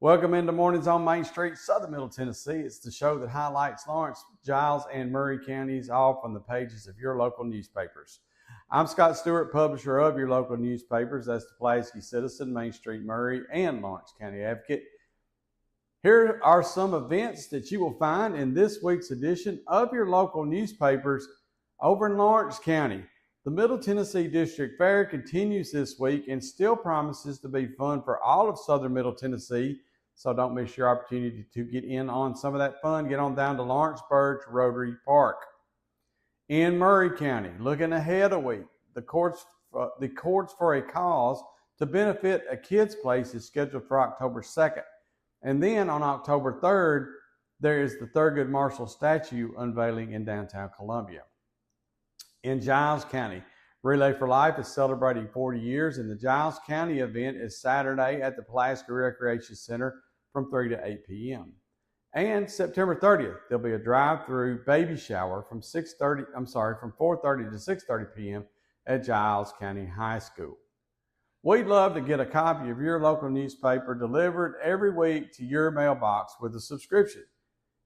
Welcome into Mornings on Main Street, Southern Middle Tennessee. It's the show that highlights Lawrence, Giles, and Maury counties, all from the pages of your local newspapers. I'm Scott Stewart, publisher of your local newspapers. That's the Pulaski Citizen, Main Street Maury, and Lawrence County Advocate. Here are some events that you will find in this week's edition of your local newspapers over in Lawrence County. The Middle Tennessee District Fair continues this week and still promises to be fun for all of Southern Middle Tennessee. So don't miss your opportunity to get in on some of that fun. Get on down to Lawrenceburg Rotary Park. In Maury County, looking ahead a week, the Courts for a Cause to benefit a kids' place is scheduled for October 2nd. And then on October 3rd, there is the Thurgood Marshall statue unveiling in downtown Columbia. In Giles County, Relay for Life is celebrating 40 years, and the Giles County event is Saturday at the Pulaski Recreation Center from 3 to 8 p.m. And September 30th, there'll be a drive-through baby shower from 4:30 to 6:30 p.m. at Giles County High School. We'd love to get a copy of your local newspaper delivered every week to your mailbox with a subscription.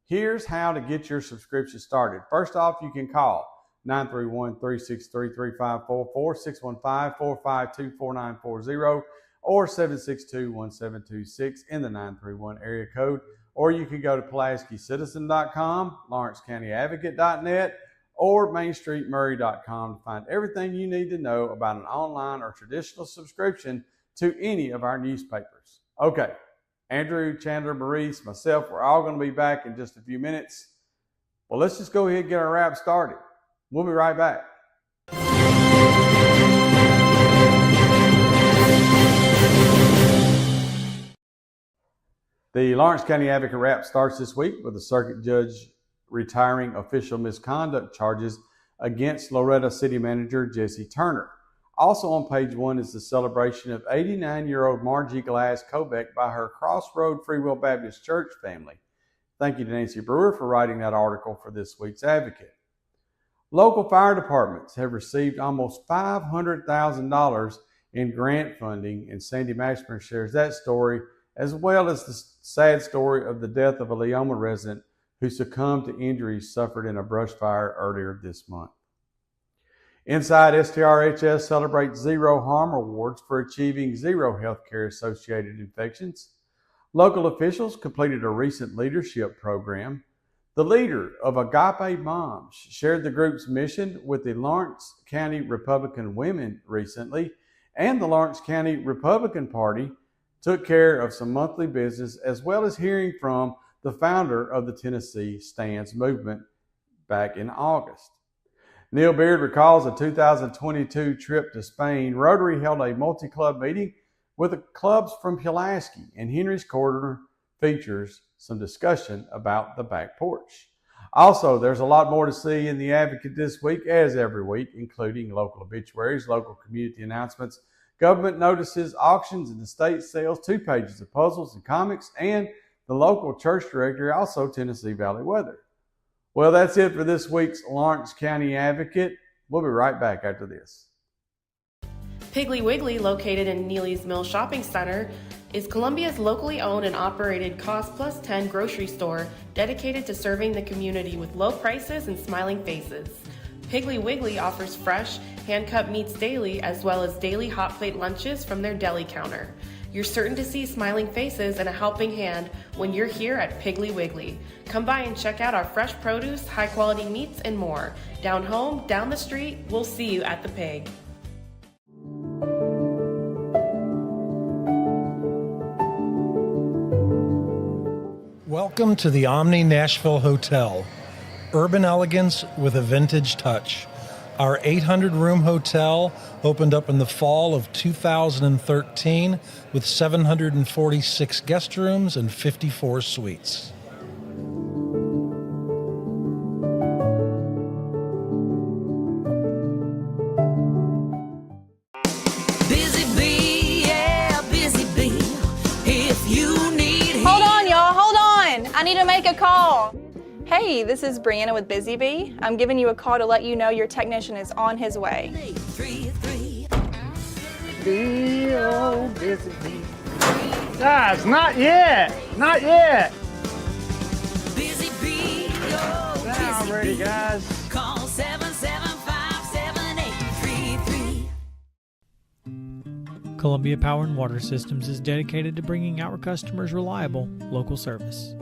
Here's how to get your subscription started. First off, you can call 931-363-3544, 615-452-4940, or 762-1726 in the 931 area code. Or you can go to PulaskiCitizen.com, LawrenceCountyAdvocate.net, or MainStreetMaury.com to find everything you need to know about an online or traditional subscription to any of our newspapers. Okay, Andrew, Chandler, Maurice, myself, we're all going to be back in just a few minutes. Well, let's just go ahead and get our wrap started. We'll be right back. The Lawrence County Advocate Wrap starts this week with a circuit judge retiring official misconduct charges against Loretta City Manager Jesse Turner. Also on page 1 is the celebration of 89-year-old Margie Glass Kobeck by her Crossroad Free Will Baptist Church family. Thank you to Nancy Brewer for writing that article for this week's Advocate. Local fire departments have received almost $500,000 in grant funding, and Sandy Mashburn shares that story, as well as the sad story of the death of a Leoma resident who succumbed to injuries suffered in a brush fire earlier this month. Inside, STRHS celebrates Zero Harm Awards for achieving zero healthcare associated infections. Local officials completed a recent leadership program. The leader of Agape Moms shared the group's mission with the Lawrence County Republican Women recently, and the Lawrence County Republican Party took care of some monthly business, as well as hearing from the founder of the Tennessee Stands movement back in August. Neil Beard recalls a 2022 trip to Spain. Rotary held a multi-club meeting with the clubs from Pulaski, and Henry's Corner features some discussion about the back porch. Also, there's a lot more to see in the Advocate this week, as every week, including local obituaries, local community announcements, government notices, auctions, and estate sales, 2 pages of puzzles and comics, and the local church directory, also Tennessee Valley weather. Well, that's it for this week's Lawrence County Advocate. We'll be right back after this. Piggly Wiggly, located in Neely's Mill Shopping Center, is Columbia's locally owned and operated Cost Plus 10 grocery store dedicated to serving the community with low prices and smiling faces. Piggly Wiggly offers fresh, hand-cut meats daily, as well as daily hot plate lunches from their deli counter. You're certain to see smiling faces and a helping hand when you're here at Piggly Wiggly. Come by and check out our fresh produce, high-quality meats, and more. Down home, down the street, we'll see you at the Pig. Welcome to the Omni Nashville Hotel. Urban elegance with a vintage touch. Our 800-room hotel opened up in the fall of 2013 with 746 guest rooms and 54 suites. Busy bee, yeah, busy bee. If you need Hold on, y'all, hold on. I need to make a call. Hey, this is Brianna with Busy Bee. I'm giving you a call to let you know your technician is on his way. 833. Bee, oh, busy bee. Guys, not yet. Not yet. Busy bee, oh, Now I'm busy ready, bee. guys. Call 775-7833. Columbia Power and Water Systems is dedicated to bringing our customers reliable, local service.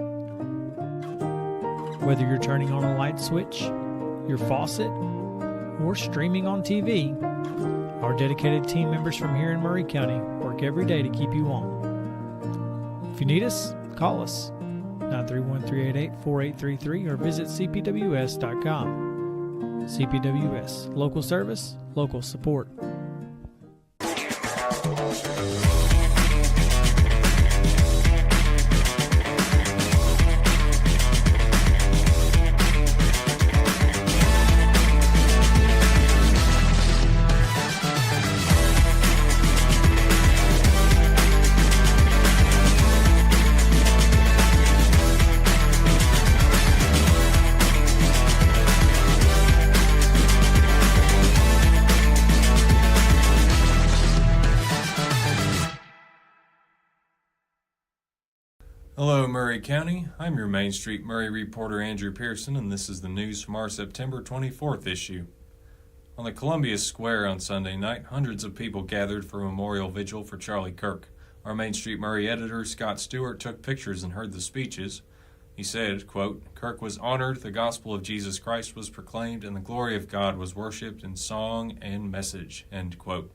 Whether you're turning on a light switch, your faucet, or streaming on TV, our dedicated team members from here in Maury County work every day to keep you on. If you need us, call us 931-388-4833 or visit cpws.com. CPWS, local service, local support. Hello, Maury County. I'm your Main Street Maury reporter, Andrew Pearson, and this is the news from our September 24th issue. On the Columbia Square on Sunday night, hundreds of people gathered for a memorial vigil for Charlie Kirk. Our Main Street Maury editor, Scott Stewart, took pictures and heard the speeches. He said, quote, "Kirk was honored, the gospel of Jesus Christ was proclaimed, and the glory of God was worshipped in song and message," end quote.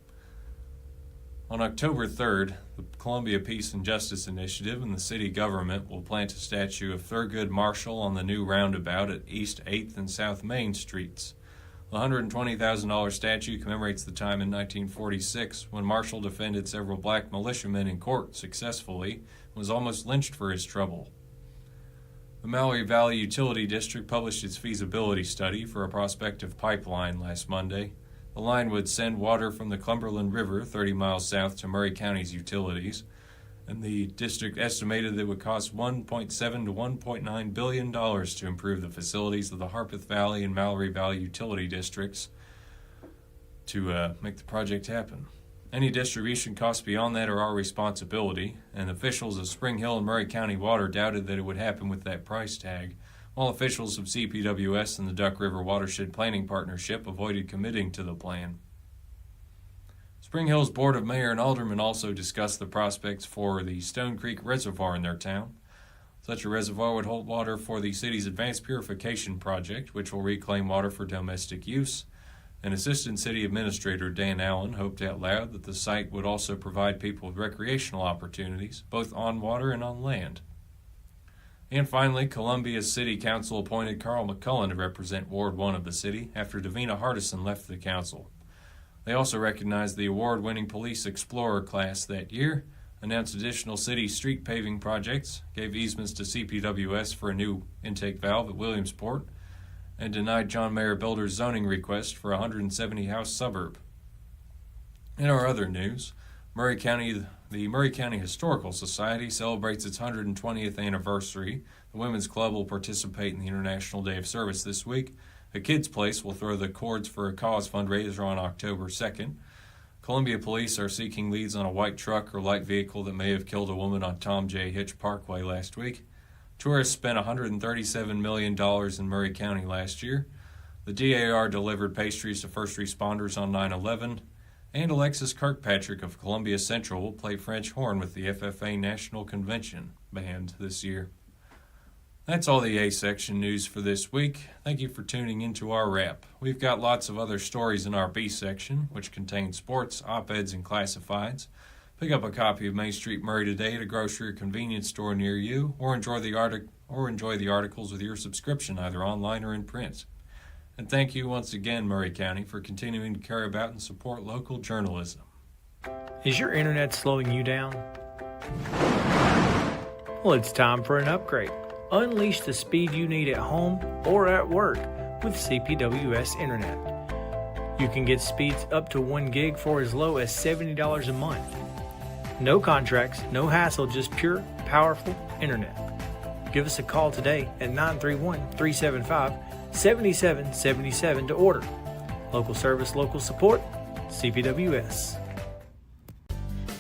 On October 3rd, the Columbia Peace and Justice Initiative and the city government will plant a statue of Thurgood Marshall on the new roundabout at East 8th and South Main Streets. The $120,000 statue commemorates the time in 1946 when Marshall defended several black militiamen in court successfully and was almost lynched for his trouble. The Maury Valley Utility District published its feasibility study for a prospective pipeline last Monday. The line would send water from the Cumberland River 30 miles south to Maury County's utilities, and the district estimated that it would cost $1.7 to $1.9 billion to improve the facilities of the Harpeth Valley and Mallory Valley utility districts to make the project happen. Any distribution costs beyond that are our responsibility, and officials of Spring Hill and Maury County Water doubted that it would happen with that price tag, while officials of CPWS and the Duck River Watershed Planning Partnership avoided committing to the plan. Spring Hill's Board of Mayor and Aldermen also discussed the prospects for the Stone Creek Reservoir in their town. Such a reservoir would hold water for the city's Advanced Purification Project, which will reclaim water for domestic use. And Assistant City Administrator Dan Allen hoped out loud that the site would also provide people with recreational opportunities, both on water and on land. And finally, Columbia's City Council appointed Carl McCullen to represent Ward 1 of the city after Davina Hardison left the council. They also recognized the award-winning Police Explorer class that year, announced additional city street paving projects, gave easements to CPWS for a new intake valve at Williamsport, and denied John Mayer Builder's zoning request for a 170-house suburb. In our other news, the Maury County Historical Society celebrates its 120th anniversary. The Women's Club will participate in the International Day of Service this week. A Kids Place will throw the Chords for a Cause fundraiser on October 2nd. Columbia Police are seeking leads on a white truck or light vehicle that may have killed a woman on Tom J. Hitch Parkway last week. Tourists spent $137 million in Maury County last year. The DAR delivered pastries to first responders on 9/11. And Alexis Kirkpatrick of Columbia Central will play French horn with the FFA National Convention band this year. That's all the A-section news for this week. Thank you for tuning into our wrap. We've got lots of other stories in our B-section, which contains sports, op-eds, and classifieds. Pick up a copy of Main Street Maury today at a grocery or convenience store near you, or enjoy the articles with your subscription, either online or in print. And thank you once again, Maury County, for continuing to care about and support local journalism. Is your internet slowing you down? Well, it's time for an upgrade. Unleash the speed you need at home or at work with CPWS Internet. You can get speeds up to 1 gig for as low as $70 a month. No contracts, no hassle, just pure, powerful internet. Give us a call today at 931-375-7777 to order. Local service, local support, CPWS.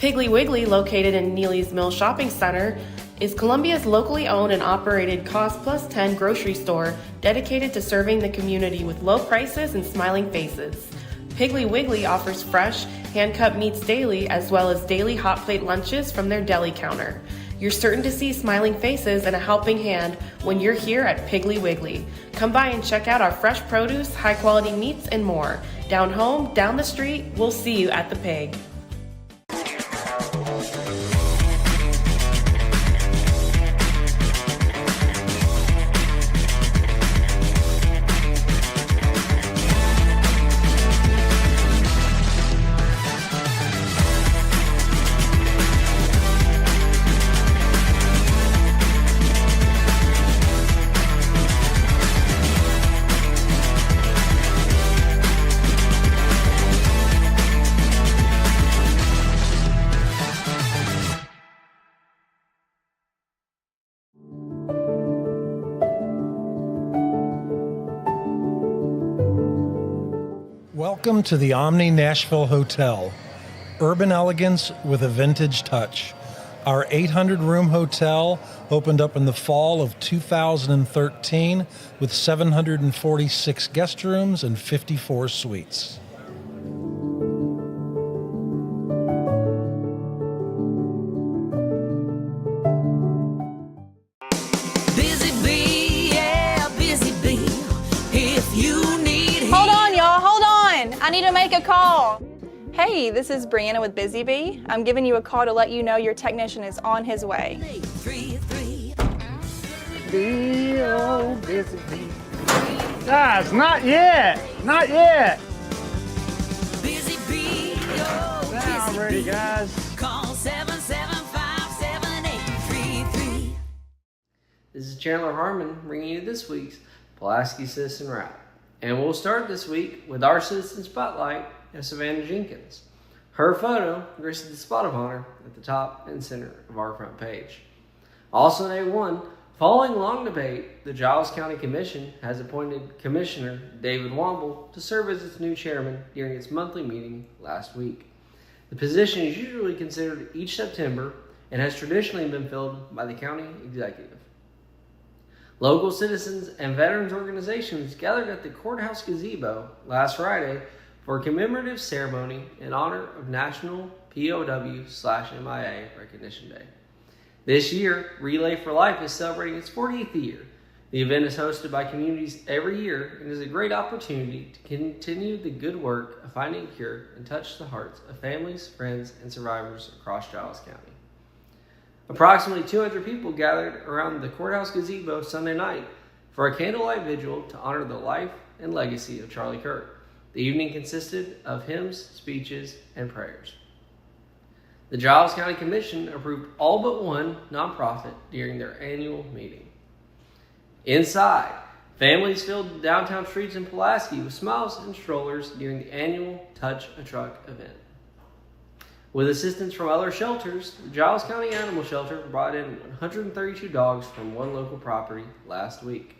Piggly Wiggly, located in Neely's Mill Shopping Center, is Columbia's locally owned and operated Cost Plus 10 grocery store dedicated to serving the community with low prices and smiling faces. Piggly Wiggly offers fresh, hand-cut meats daily as well as daily hot plate lunches from their deli counter. You're certain to see smiling faces and a helping hand when you're here at Piggly Wiggly. Come by and check out our fresh produce, high-quality meats, and more. Down home, down the street, we'll see you at the Pig. Welcome to the Omni Nashville Hotel. Urban elegance with a vintage touch. Our 800-room hotel opened up in the fall of 2013 with 746 guest rooms and 54 suites. Busy bee, yeah, busy bee. If you need Hold on, y'all, hold on. I need to make a call. Hey, this is Brianna with Busy Bee. I'm giving you a call to let you know your technician is on his way. 833. Bee, oh, busy bee. Guys, not yet. Not yet. Busy bee, oh, Now I'm ready, busy bee. guys. Call 775-7833. This is Chandler Harmon bringing you this week's Pulaski Citizen Wrap. And we'll start this week with our Citizen Spotlight of Savannah Jenkins. Her photo graced the spot of honor at the top and center of our front page. Also in A1, following long debate, the Giles County Commission has appointed Commissioner David Womble to serve as its new chairman during its monthly meeting last week. The position is usually considered each September and has traditionally been filled by the county executive. Local citizens and veterans organizations gathered at the courthouse gazebo last Friday for a commemorative ceremony in honor of National POW/MIA Recognition Day. This year, Relay for Life is celebrating its 40th year. The event is hosted by communities every year and is a great opportunity to continue the good work of finding a cure and touch the hearts of families, friends, and survivors across Giles County. Approximately 200 people gathered around the courthouse gazebo Sunday night for a candlelight vigil to honor the life and legacy of Charlie Kirk. The evening consisted of hymns, speeches, and prayers. The Giles County Commission approved all but one nonprofit during their annual meeting. Inside, families filled the downtown streets in Pulaski with smiles and strollers during the annual Touch a Truck event. With assistance from other shelters, the Giles County Animal Shelter brought in 132 dogs from one local property last week.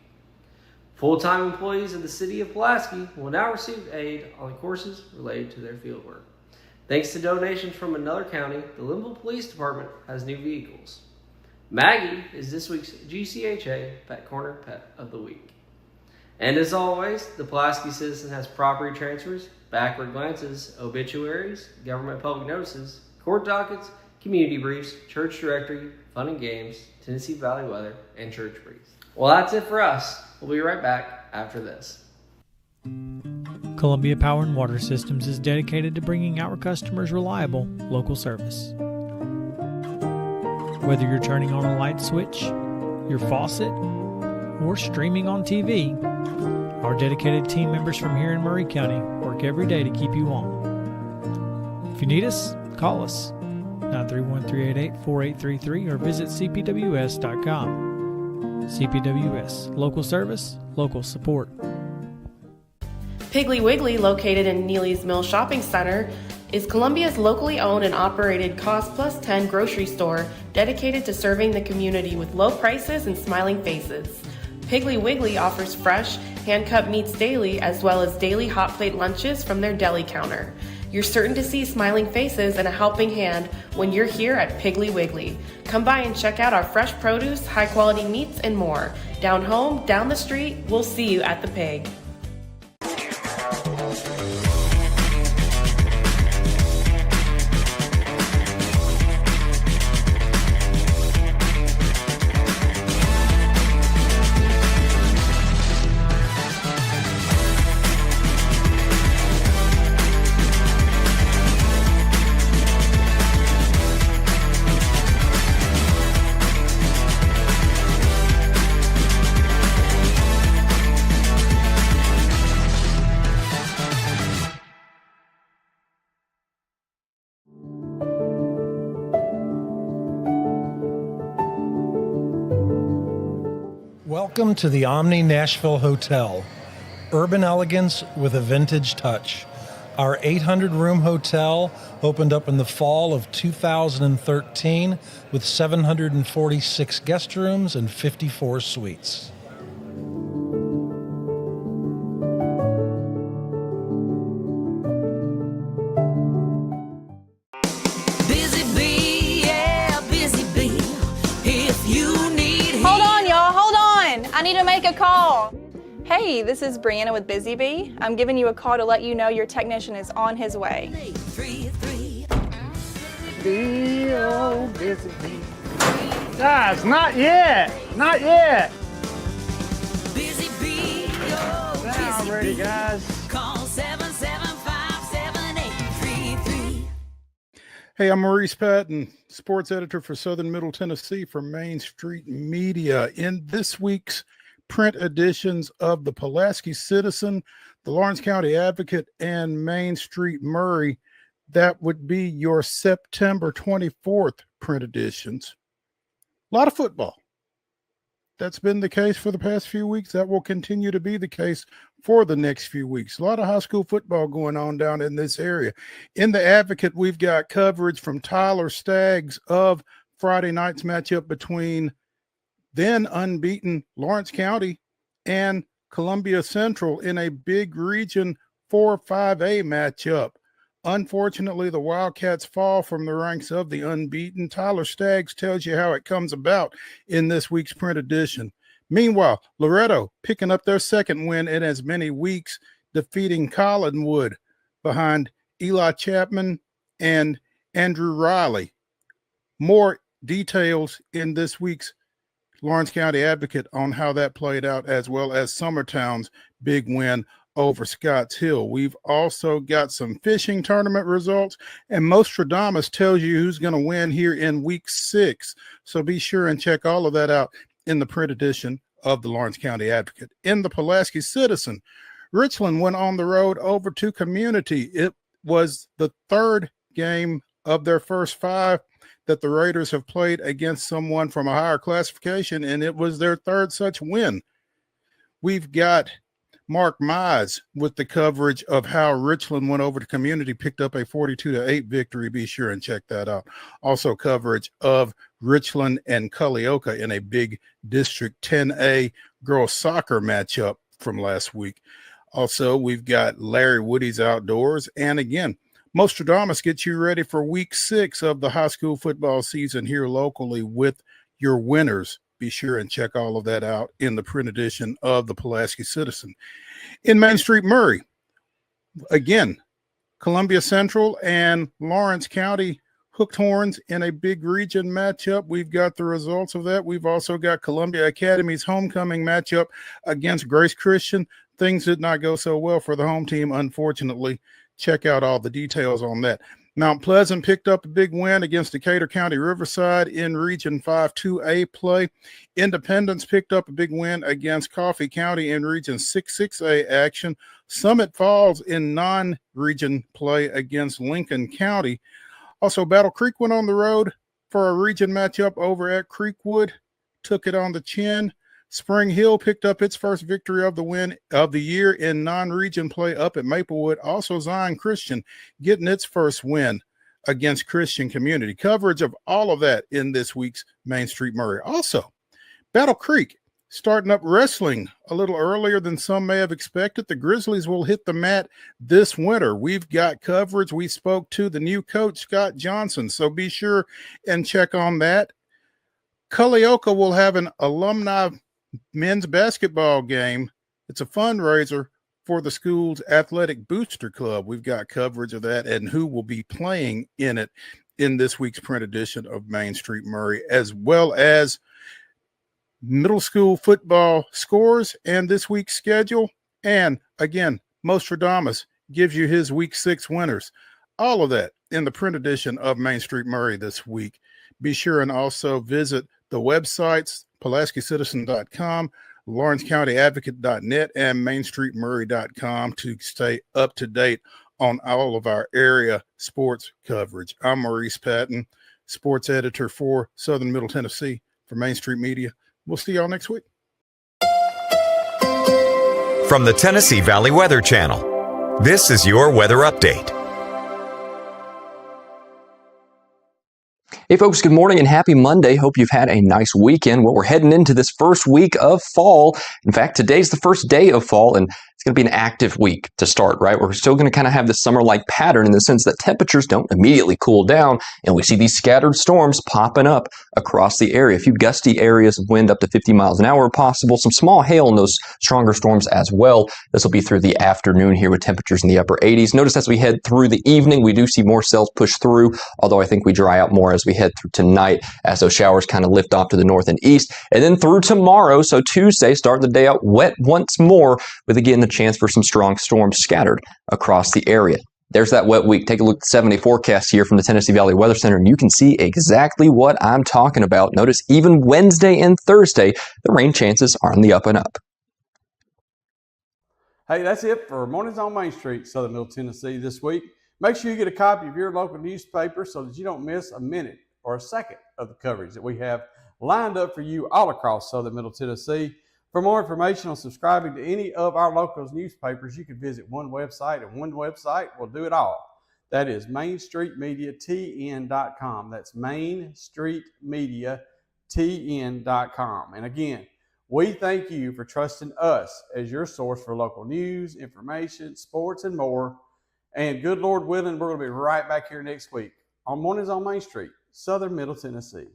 Full-time employees of the city of Pulaski will now receive aid on the courses related to their fieldwork. Thanks to donations from another county, the Linville Police Department has new vehicles. Maggie is this week's GCHA Pet Corner Pet of the Week. And as always, the Pulaski Citizen has property transfers, backward glances, obituaries, government public notices, court dockets, community briefs, church directory, fun and games, Tennessee Valley weather, and church briefs. Well, that's it for us. We'll be right back after this. Columbia Power and Water Systems is dedicated to bringing our customers reliable local service. Whether you're turning on a light switch, your faucet, or streaming on TV, our dedicated team members from here in Maury County work every day to keep you on. If you need us, call us 931-388-4833 or visit cpws.com. CPWS, local service, local support. Piggly Wiggly, located in Neely's Mill Shopping Center, is Columbia's locally owned and operated Cost Plus 10 grocery store dedicated to serving the community with low prices and smiling faces. Piggly Wiggly offers fresh, hand-cut meats daily as well as daily hot plate lunches from their deli counter. You're certain to see smiling faces and a helping hand when you're here at Piggly Wiggly. Come by and check out our fresh produce, high quality meats, and more. Down home, down the street, we'll see you at the Pig. Welcome to the Omni Nashville Hotel. Urban elegance with a vintage touch. Our 800-room hotel opened up in the fall of 2013 with 746 guest rooms and 54 suites. Busy bee, yeah, busy bee. If you need Hold on, y'all, hold on. I need to make a call. Hey, this is Brianna with Busy Bee. I'm giving you a call to let you know your technician is on his way. 833. Bee, oh, busy bee. Guys, not yet. Not yet. Busy bee, oh, Now busy I'm ready, bee. guys. Call 775-7833. Hey, I'm Maurice Patton, sports editor for Southern Middle Tennessee for Main Street Media. In this week's print editions of the Pulaski Citizen, the Lawrence County Advocate, and Main Street Maury, that would be your September 24th print editions. A lot of football. That's been the case for the past few weeks. That will continue to be the case for the next few weeks. A lot of high school football going on down in this area. In the Advocate, we've got coverage from Tyler Staggs of Friday night's matchup between then unbeaten Lawrence County and Columbia Central in a big Region 4-5A matchup. Unfortunately, the Wildcats fall from the ranks of the unbeaten. Tyler Staggs tells you how it comes about in this week's print edition. Meanwhile, Loretto picking up their second win in as many weeks, defeating Collinwood behind Eli Chapman and Andrew Riley. More details in this week's Lawrence County Advocate on how that played out, as well as Summertown's big win over Scotts Hill. We've also got some fishing tournament results, and Mostradamus tells you who's going to win here in week 6. So be sure and check all of that out in the print edition of the Lawrence County Advocate. In the Pulaski Citizen, Richland went on the road over to Community. It was the third game of their first 5 that the Raiders have played against someone from a higher classification, and it was their third such win. We've got Mark Mize with the coverage of how Richland went over to Community, picked up a 42-8 victory. Be sure and check that out. Also coverage of Richland and Culleoka in a big District 10A girls soccer matchup from last week. Also, we've got Larry Woody's Outdoors, and again, Mostradamus gets you ready for week 6 of the high school football season here locally with your winners. Be sure and check all of that out in the print edition of the Pulaski Citizen. In Main Street Maury, again, Columbia Central and Lawrence County hooked horns in a big region matchup. We've got the results of that. We've also got Columbia Academy's homecoming matchup against Grace Christian. Things did not go so well for the home team, unfortunately. Check out all the details on that. Mount Pleasant picked up a big win against Decatur County Riverside in Region 5-2A play. Independence picked up a big win against Coffee County in Region 6-6A action. Summit Falls in non-region play against Lincoln County. Also, Battle Creek went on the road for a region matchup over at Creekwood, took it on the chin. Spring Hill picked up its first victory of the year in non-region play up at Maplewood. Also, Zion Christian getting its first win against Christian Community. Coverage of all of that in this week's Main Street Maury. Also, Battle Creek starting up wrestling a little earlier than some may have expected. The Grizzlies will hit the mat this winter. We've got coverage. We spoke to the new coach, Scott Johnson, so be sure and check on that. Culleoka will have an alumni men's basketball game. It's a fundraiser for the school's athletic booster club. We've got coverage of that and who will be playing in it in this week's print edition of Main Street Maury, as well as middle school football scores and this week's schedule. And again, Mostradamus gives you his week 6 winners. All of that in the print edition of Main Street Maury this week. Be sure and also visit the websites, PulaskiCitizen.com, LawrenceCountyAdvocate.net, and MainStreetMaury.com to stay up to date on all of our area sports coverage. I'm Maurice Patton, sports editor for Southern Middle Tennessee for Main Street Media. We'll see y'all next week. From the Tennessee Valley Weather Channel, this is your weather update. Hey folks, good morning and happy Monday. Hope you've had a nice weekend. Well, we're heading into this first week of fall. In fact, today's the first day of fall, and it's going to be an active week to start, right? We're still going to kind of have this summer-like pattern in the sense that temperatures don't immediately cool down, and we see these scattered storms popping up across the area. A few gusty areas of wind up to 50 miles an hour possible. Some small hail in those stronger storms as well. This will be through the afternoon here with temperatures in the upper 80s. Notice as we head through the evening, we do see more cells push through, although I think we dry out more as we head through tonight as those showers kind of lift off to the north and east. And then through tomorrow, so Tuesday, start the day out wet once more with again the chance for some strong storms scattered across the area. There's that wet week. Take a look at the 7-day forecast here from the Tennessee Valley Weather Center, and you can see exactly what I'm talking about. Notice even Wednesday and Thursday, the rain chances are on the up and up. Hey, that's it for Mornings on Main Street, Southern Middle Tennessee this week. Make sure you get a copy of your local newspaper so that you don't miss a minute or a second of the coverage that we have lined up for you all across Southern Middle Tennessee. For more information on subscribing to any of our local newspapers, you can visit one website, and one website will do it all. That is MainStreetMediaTN.com. That's MainStreetMediaTN.com. And again, we thank you for trusting us as your source for local news, information, sports, and more. And good Lord willing, we're going to be right back here next week on Mornings on Main Street, Southern Middle Tennessee.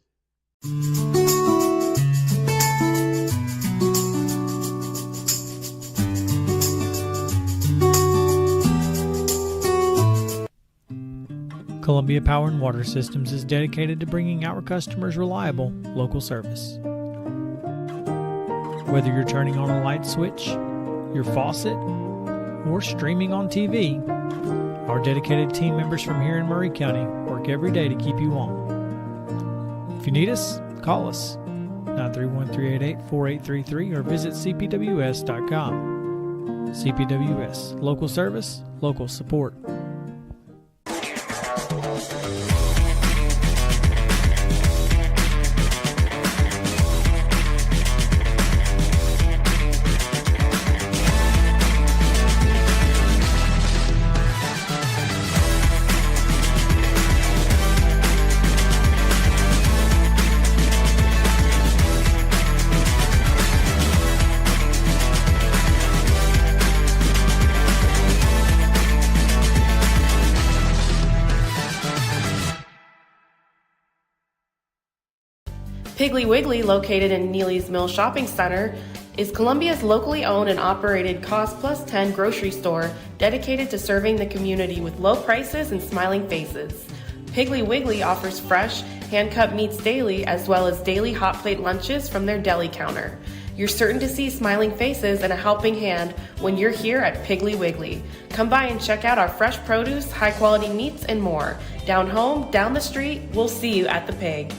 Columbia Power and Water Systems is dedicated to bringing our customers reliable local service. Whether you're turning on a light switch, your faucet, or streaming on TV, our dedicated team members from here in Maury County work every day to keep you on. If you need us, call us 931-388-4833 or visit cpws.com. CPWS, local service, local support. Piggly Wiggly, located in Neely's Mill Shopping Center, is Columbia's locally owned and operated Cost Plus 10 grocery store dedicated to serving the community with low prices and smiling faces. Piggly Wiggly offers fresh, hand-cut meats daily as well as daily hot plate lunches from their deli counter. You're certain to see smiling faces and a helping hand when you're here at Piggly Wiggly. Come by and check out our fresh produce, high-quality meats, and more. Down home, down the street, we'll see you at the Pig.